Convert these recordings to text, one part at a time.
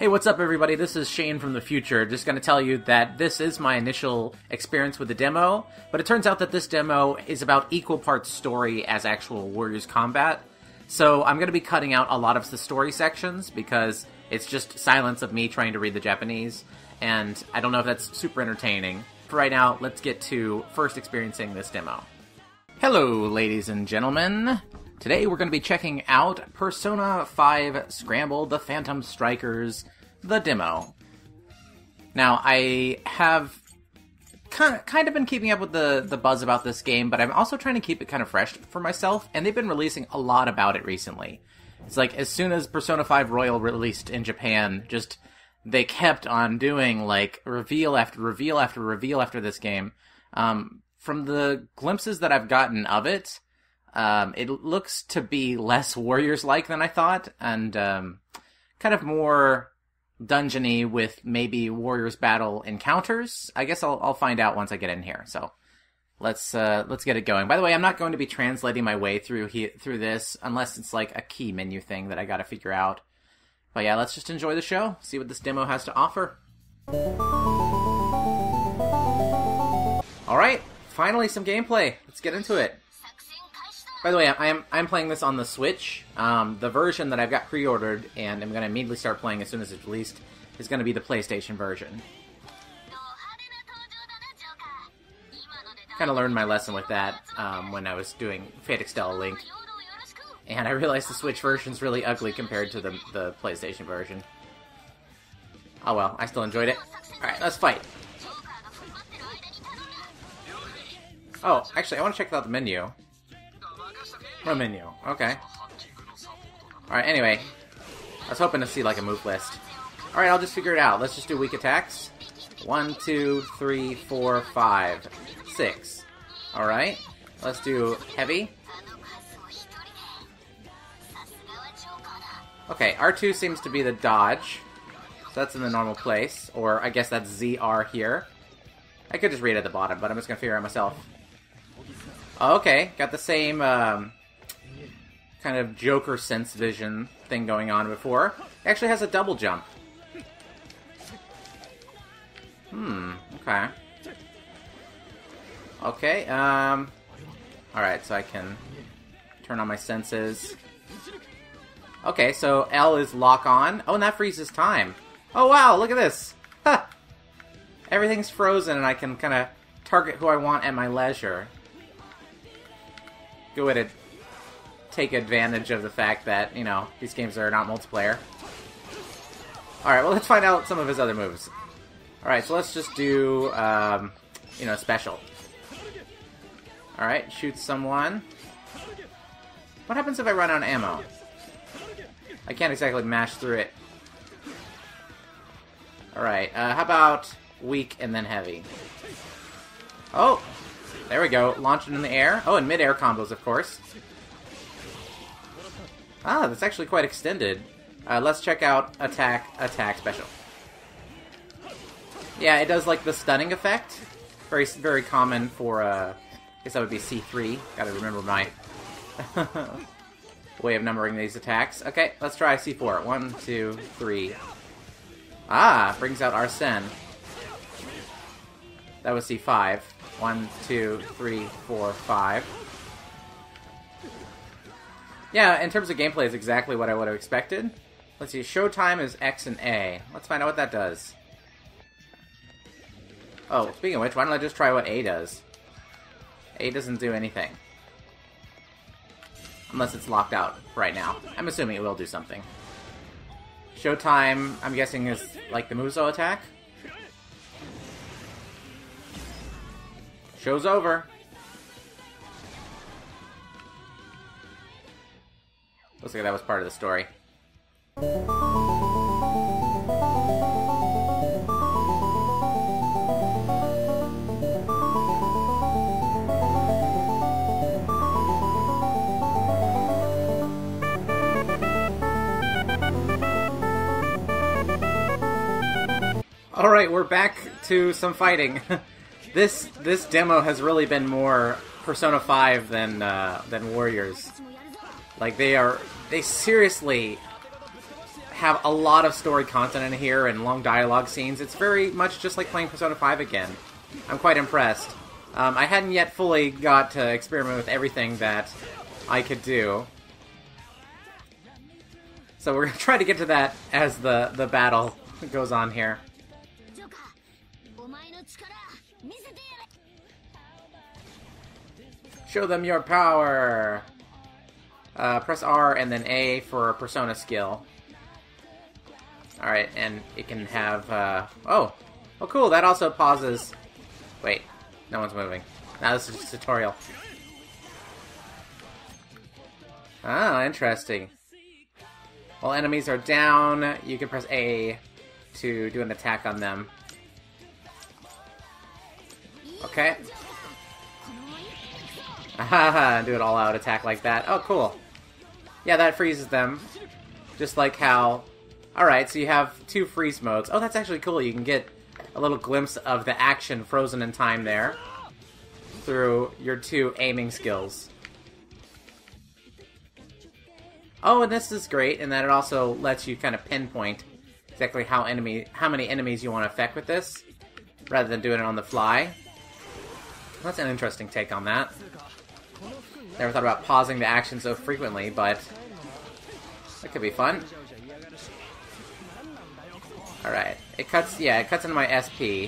Hey, what's up everybody? This is Shane from the future. Just going to tell you that this is my initial experience with the demo, but it turns out that this demo is about equal parts story as actual Warriors combat. So I'm going to be cutting out a lot of the story sections because it's just silence of me trying to read the Japanese, and I don't know if that's super entertaining. For right now, let's get to first experiencing this demo. Hello, ladies and gentlemen. Today we're going to be checking out Persona 5 Scramble, the Phantom Strikers, the demo. Now, I have kind of been keeping up with the buzz about this game, but I'm also trying to keep it kind of fresh for myself, and they've been releasing a lot about it recently. It's like, as soon as Persona 5 Royal released in Japan, they kept on doing, like, reveal after reveal after reveal after this game. From the glimpses that I've gotten of it, it looks to be less Warriors-like than I thought, and kind of more dungeony with maybe Warriors battle encounters. I guess I'll find out once I get in here. So let's get it going. By the way, I'm not going to be translating my way through this unless it's like a key menu thing that I got to figure out. But yeah, let's just enjoy the show. See what this demo has to offer. All right, finally some gameplay. Let's get into it. By the way, I'm playing this on the Switch. The version that I've got pre-ordered, and I'm going to immediately start playing as soon as it's released, is going to be the PlayStation version. Kind of learned my lesson with that when I was doing Fate Extella Link. And I realized the Switch version's really ugly compared to the PlayStation version. Oh well, I still enjoyed it. Alright, let's fight. Oh, actually, I want to check out the menu. What menu? Okay. Alright, anyway. I was hoping to see, like, a move list. Alright, I'll just figure it out. Let's just do weak attacks. 1, 2, 3, 4, 5, 6. Alright. Let's do heavy. Okay, R2 seems to be the dodge. So that's in the normal place. Or, I guess that's ZR here. I could just read it at the bottom, but I'm just gonna figure it out myself. Oh, okay, got the same, kind of Joker sense vision thing going on before. It actually has a double jump. Okay. Okay, alright, so I can turn on my senses. Okay, so L is lock on. Oh, and that freezes time. Oh, wow, look at this! Ha! Everything's frozen, and I can kind of target who I want at my leisure. Good way to take advantage of the fact that, you know, these games are not multiplayer. Alright, well, let's find out some of his other moves. Alright, so let's just do, you know, special. Alright, shoot someone. What happens if I run out of ammo? I can't exactly mash through it. Alright, how about weak and then heavy? Oh! There we go, launch it in the air. Oh, and mid-air combos, of course. Ah, that's actually quite extended. Let's check out attack, special. Yeah, it does, like, the stunning effect. Very, very common for, I guess that would be C3. Gotta remember my way of numbering these attacks. Okay, let's try C4. 1, 2, 3. Ah, brings out Arsene. That was C5. 1, 2, 3, 4, 5. Yeah, in terms of gameplay, it's exactly what I would have expected. Let's see, showtime is X and A. Let's find out what that does. Oh, speaking of which, why don't I just try what A does? A doesn't do anything. Unless it's locked out right now. I'm assuming it will do something. Showtime, I'm guessing, is like the Muso attack? Show's over. Looks like that was part of the story. Alright, we're back to some fighting. This demo has really been more Persona 5 than Warriors. Like, they seriously have a lot of story content in here and long dialogue scenes. It's very much just like playing Persona 5 again. I'm quite impressed. I hadn't yet fully got to experiment with everything that I could do. So we're going to try to get to that as the battle goes on here. Show them your power! Press R and then A for a Persona skill. Alright, and it can have, oh cool, that also pauses... Wait, no one's moving. Now this is just a tutorial. Ah, interesting. While enemies are down, you can press A to do an attack on them. Okay. Ahaha, do an all-out attack like that. Oh, cool. Yeah, that freezes them. Just like how... Alright, so you have 2 freeze modes. Oh, that's actually cool. You can get a little glimpse of the action frozen in time there through your 2 aiming skills. Oh, and this is great in that it also lets you kind of pinpoint exactly how many enemies you want to affect with this, rather than doing it on the fly. That's an interesting take on that. Never thought about pausing the action so frequently, but that could be fun. Alright. It cuts into my SP.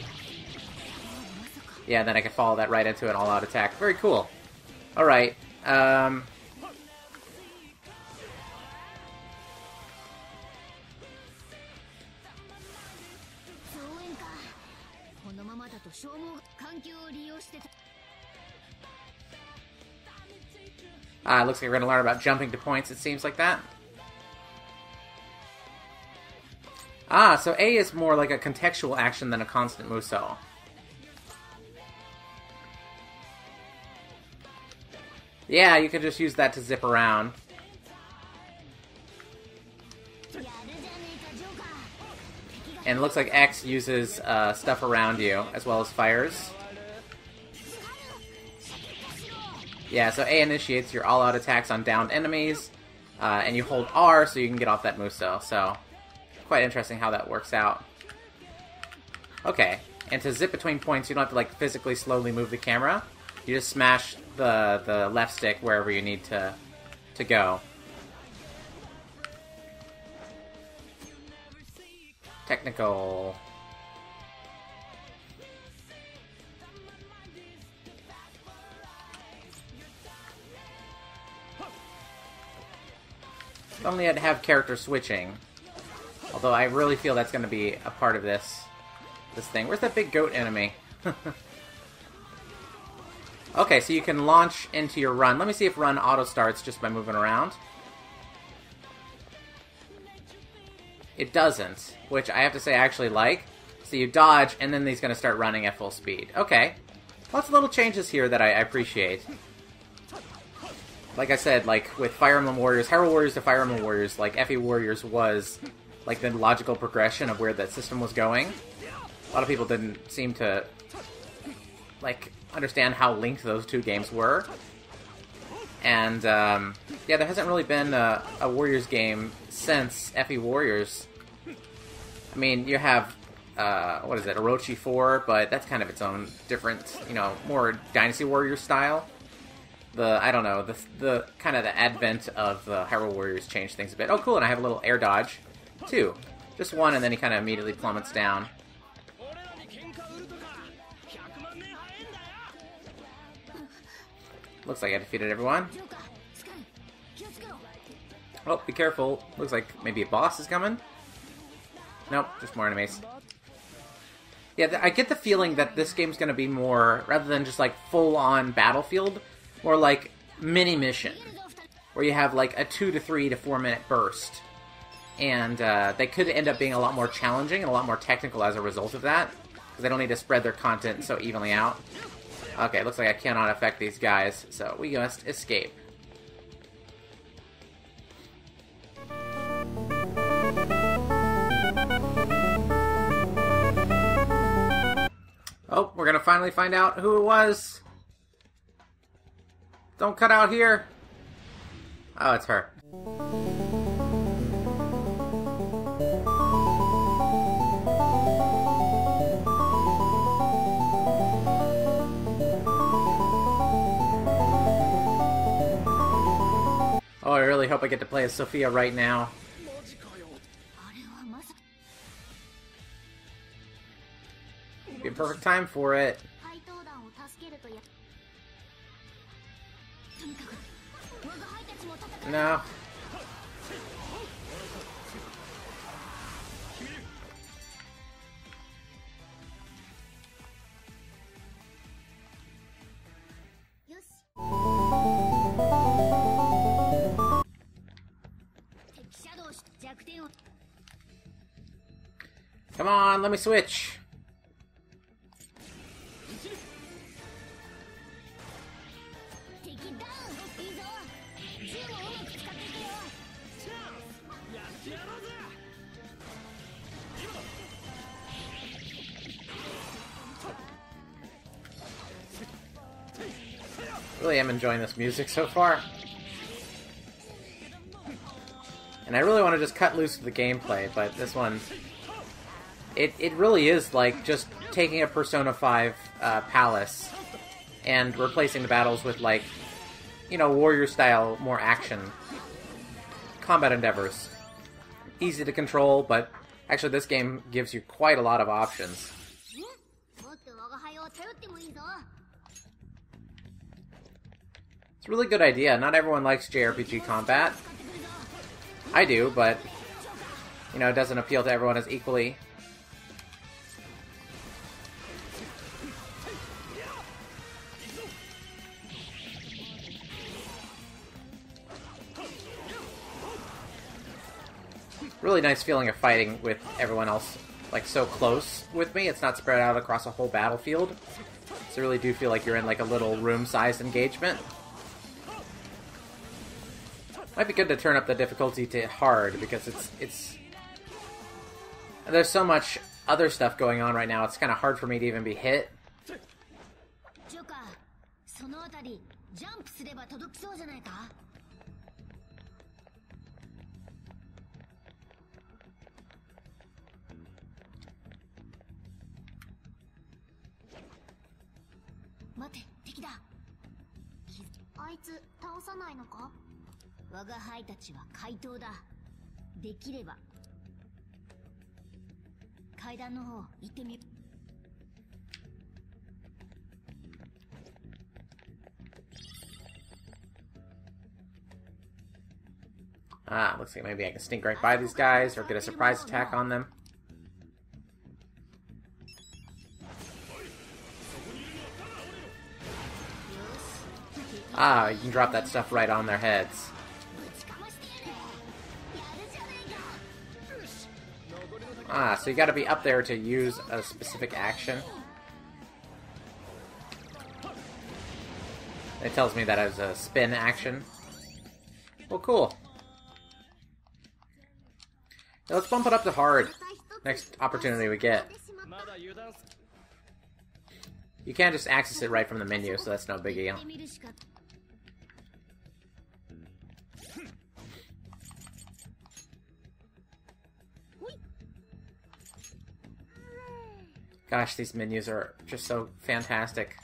Yeah, then I can follow that right into an all-out attack. Very cool. Alright, looks like we're going to learn about jumping to points, it seems like that. Ah, so A is more like a contextual action than a constant muso. Yeah, you could just use that to zip around. And it looks like X uses stuff around you, as well as fires. Yeah, so A initiates your all-out attacks on downed enemies, and you hold R so you can get off that muso, so... Quite interesting how that works out. Okay, and to zip between points, you don't have to, like, physically slowly move the camera. You just smash the left stick wherever you need to go. Technical. If only I'd have character switching. Although I really feel that's going to be a part of this thing. Where's that big goat enemy? Okay, so you can launch into your run. Let me see if run auto-starts just by moving around. It doesn't, which I have to say I actually like. So you dodge, and then he's going to start running at full speed. Okay. Lots of little changes here that I appreciate. Like I said, like with Fire Emblem Warriors, Hyrule Warriors to Fire Emblem Warriors, like FE Warriors was like the logical progression of where that system was going. A lot of people didn't seem to like understand how linked those two games were. And yeah, there hasn't really been a Warriors game since FE Warriors. I mean, you have what is it, Orochi 4, but that's kind of its own different, you know, more Dynasty Warriors style. I don't know, the kind of the advent of the Hyrule Warriors changed things a bit. Oh, cool, and I have a little air dodge, too. Just one, and then he kind of immediately plummets down. Looks like I defeated everyone. Oh, be careful. Looks like maybe a boss is coming. Nope, just more enemies. Yeah, I get the feeling that this game's going to be more, rather than just like full-on Battlefield, more like mini-mission, where you have like a 2 to 3 to 4 minute burst. And they could end up being a lot more challenging and a lot more technical as a result of that, because they don't need to spread their content so evenly out. Okay, looks like I cannot affect these guys, so we must escape. Oh, we're gonna finally find out who it was. Don't cut out here. Oh, it's her. really hope I get to play as Sophia right now. Be a perfect time for it. No. Come on, let me switch. Really am enjoying this music so far. And I really want to just cut loose with the gameplay, but this one... It really is like just taking a Persona 5 palace and replacing the battles with, like, you know, warrior-style, more action combat endeavors. Easy to control, but actually this game gives you quite a lot of options. It's a really good idea. Not everyone likes JRPG combat. I do, but, you know, it doesn't appeal to everyone as equally. Really nice feeling of fighting with everyone else, like, so close with me. It's not spread out across a whole battlefield. So you really do feel like you're in, like, a little room-sized engagement. Might be good to turn up the difficulty to hard, because it's... There's so much other stuff going on right now, it's kind of hard for me to even be hit. Ah, looks like maybe I can sneak right by these guys or get a surprise attack on them. Ah, you can drop that stuff right on their heads. Ah, so you gotta be up there to use a specific action. It tells me that it was a spin action. Well, cool. Now let's bump it up to hard. Next opportunity we get. You can't just access it right from the menu, so that's no big deal. Gosh, these menus are just so fantastic.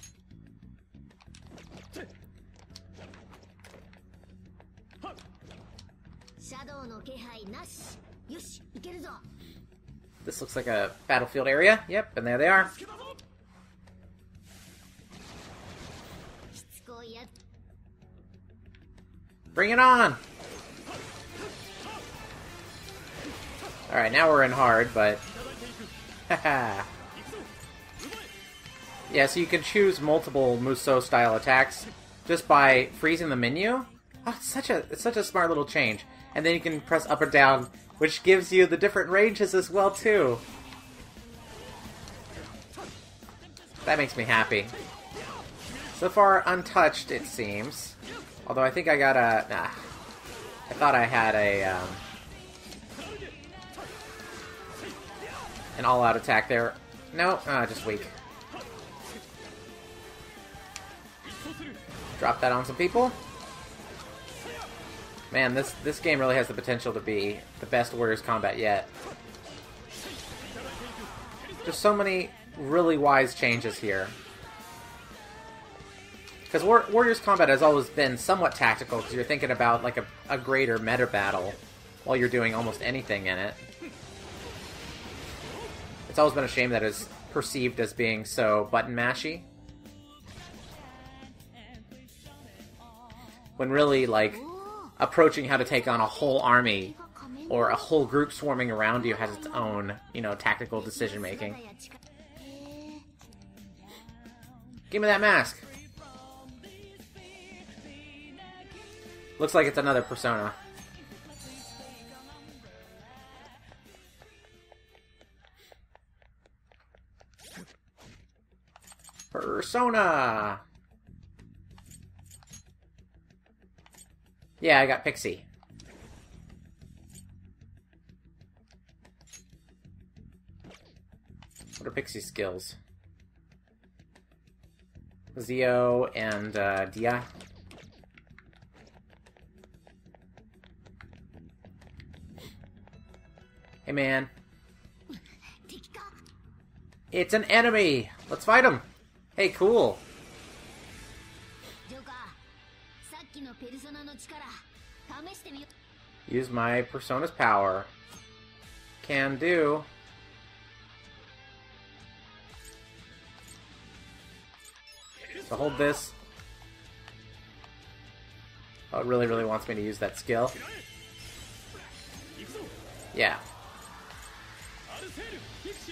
This looks like a battlefield area. Yep, and there they are. Bring it on! Alright, now we're in hard, but... Haha. Yeah, so you can choose multiple Musou-style attacks just by freezing the menu. Oh, it's such a smart little change. And then you can press up or down, which gives you the different ranges as well, too. That makes me happy. So far, untouched, it seems. Although I think I got a... Nah. I thought I had a... an all-out attack there. No, just weak. Drop that on some people. Man, this game really has the potential to be the best Warriors combat yet. There's so many really wise changes here. Because Warriors combat has always been somewhat tactical, because you're thinking about like a greater meta battle while you're doing almost anything in it. It's always been a shame that it's perceived as being so button mashy. When really, like, approaching how to take on a whole army or a whole group swarming around you has its own, you know, tactical decision making. Give me that mask! Looks like it's another persona. Persona! Yeah, I got Pixie. What are Pixie's skills? Zio and Dia. Hey man. It's an enemy! Let's fight him! Hey, cool! Use my persona's power. Can do. So hold this. Oh, it really, really wants me to use that skill. Yeah.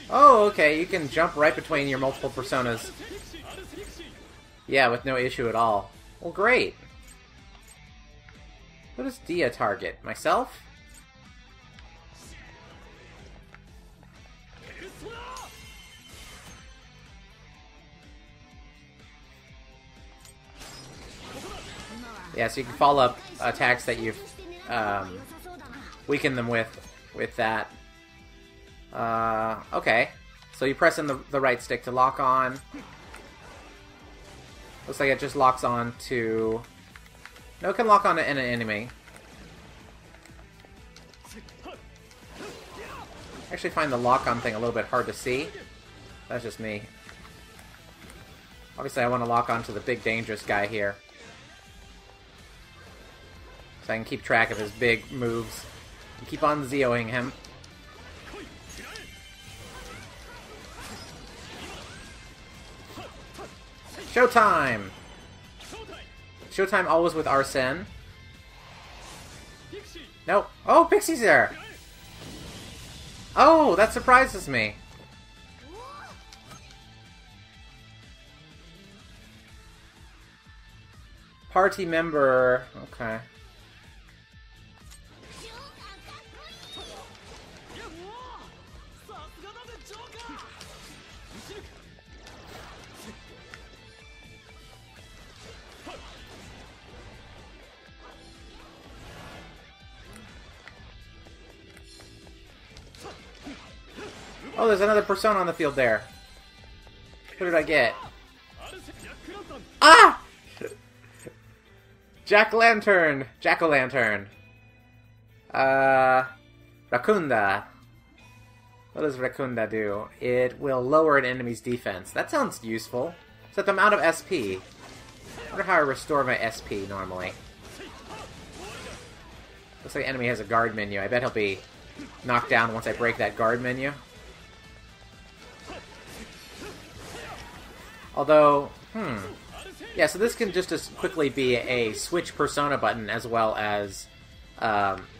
Oh, okay, you can jump right between your multiple personas. Yeah, with no issue at all. Well, great. What does Dia target? Myself? Yeah, so you can follow up attacks that you've weakened them with that. Okay. So you press in the right stick to lock on. Looks like it just locks on to... No, it can lock on to an enemy. I actually find the lock-on thing a little bit hard to see. That's just me. Obviously, I want to lock on to the big dangerous guy here. So I can keep track of his big moves. And keep on Zioing him. Showtime! Showtime always with Arsene. Nope. Oh, Pixie's there! Oh, that surprises me. Party member... Okay. Oh, there's another persona on the field there. What did I get? Ah! Jack-o'-lantern. Jack-o'-lantern. Racunda. What does Racunda do? It will lower an enemy's defense. That sounds useful. Set them out of SP. I wonder how I restore my SP normally. Looks like the enemy has a guard menu. I bet he'll be knocked down once I break that guard menu. Although, yeah, so this can just as quickly be a switch persona button as well as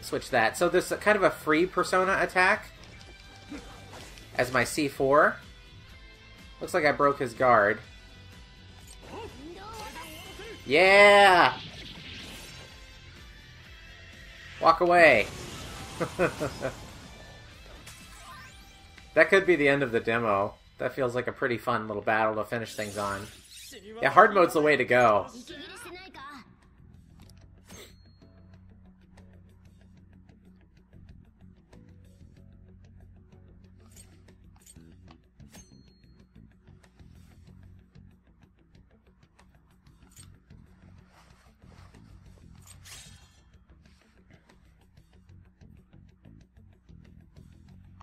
switch that. So there's kind of a free persona attack as my C4. Looks like I broke his guard. Yeah! Walk away. That could be the end of the demo. That feels like a pretty fun little battle to finish things on. Yeah, hard mode's the way to go.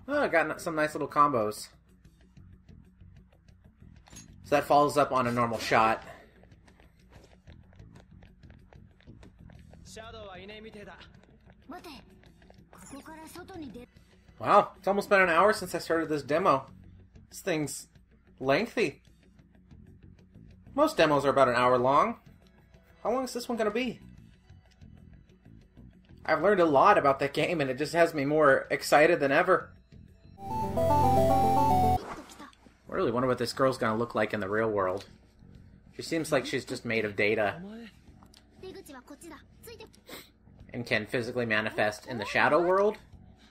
Oh, I got some nice little combos. So that follows up on a normal shot. Wow, it's almost been an hour since I started this demo. This thing's lengthy. Most demos are about an hour long. How long is this one going to be? I've learned a lot about that game, and it just has me more excited than ever. I really wonder what this girl's going to look like in the real world. She seems like she's just made of data and can physically manifest in the shadow world.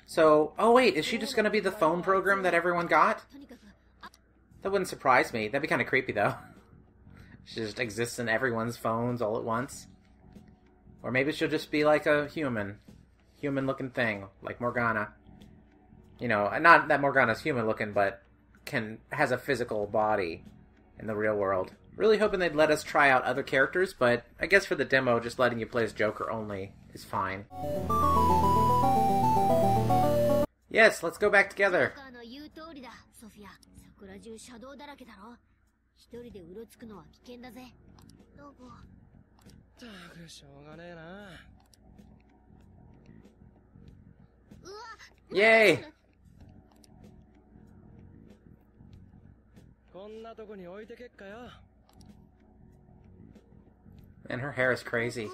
So, oh wait, is she just going to be the phone program that everyone got? That wouldn't surprise me. That'd be kind of creepy, though. She just exists in everyone's phones all at once. Or maybe she'll just be like a human-looking thing, like Morgana. You know, not that Morgana's human-looking, but has a physical body in the real world. Really hoping they'd let us try out other characters, but I guess for the demo, just letting you play as Joker only is fine. Yes, let's go back together. Yay! And her hair is crazy.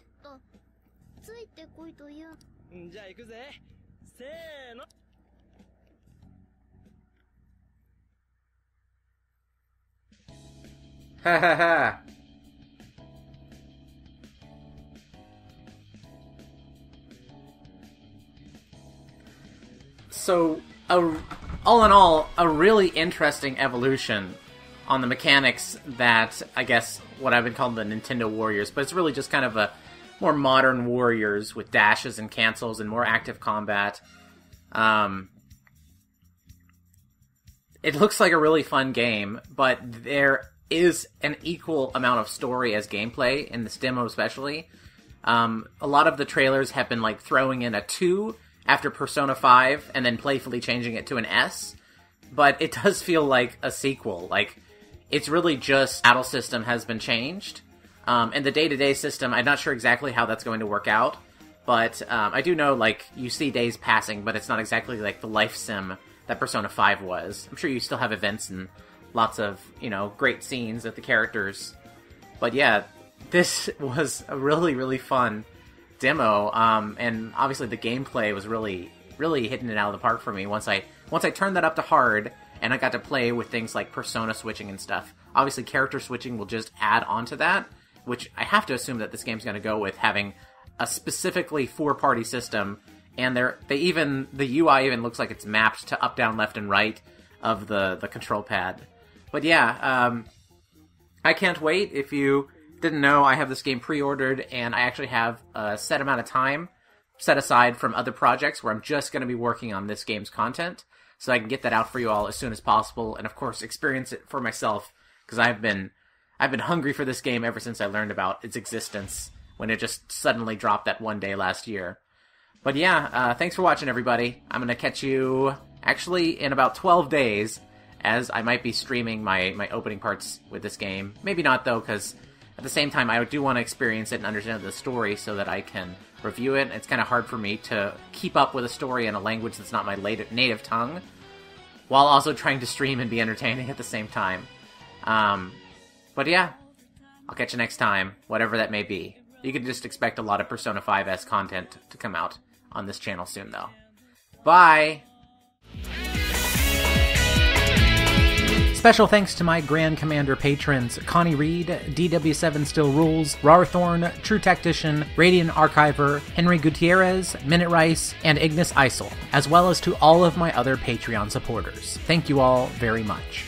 Ha ha ha! So, all in all, a really interesting evolution on the mechanics that, I guess, what I've been calling the Nintendo Warriors, but it's really just kind of a more modern Warriors with dashes and cancels and more active combat. It looks like a really fun game, but there is an equal amount of story as gameplay, in this demo especially. A lot of the trailers have been like throwing in a 2 after Persona 5 and then playfully changing it to an S, but it does feel like a sequel. Like, it's really just battle system has been changed, and the day-to-day system, I'm not sure exactly how that's going to work out, but I do know, like, you see days passing, but it's not exactly like the life sim that Persona 5 was. I'm sure you still have events and lots of, you know, great scenes with the characters. But yeah, this was a really, really fun demo, and obviously the gameplay was really, really hitting it out of the park for me once I turned that up to hard, and I got to play with things like persona switching and stuff. Obviously, character switching will just add on to that, which I have to assume that this game's going to go with having a specifically 4-party system, and the UI even looks like it's mapped to up, down, left, and right of the control pad. But yeah, I can't wait. If you didn't know, I have this game pre-ordered, and I actually have a set amount of time set aside from other projects where I'm just going to be working on this game's content, so I can get that out for you all as soon as possible, and of course experience it for myself, because I've been hungry for this game ever since I learned about its existence when it just suddenly dropped that one day last year. But yeah, thanks for watching, everybody. I'm going to catch you actually in about 12 days, as I might be streaming my opening parts with this game. Maybe not, though, because at the same time, I do want to experience it and understand the story so that I can review it. It's kind of hard for me to keep up with a story in a language that's not my native tongue, while also trying to stream and be entertaining at the same time. But yeah, I'll catch you next time, whatever that may be. You can just expect a lot of Persona 5S content to come out on this channel soon, though. Bye! Special thanks to my Grand Commander patrons, Connie Reed, DW7 Still Rules, Rarthorn, True Tactician, Radiant Archiver, Henry Gutierrez, Minute Rice, and Ignis Isel, as well as to all of my other Patreon supporters. Thank you all very much.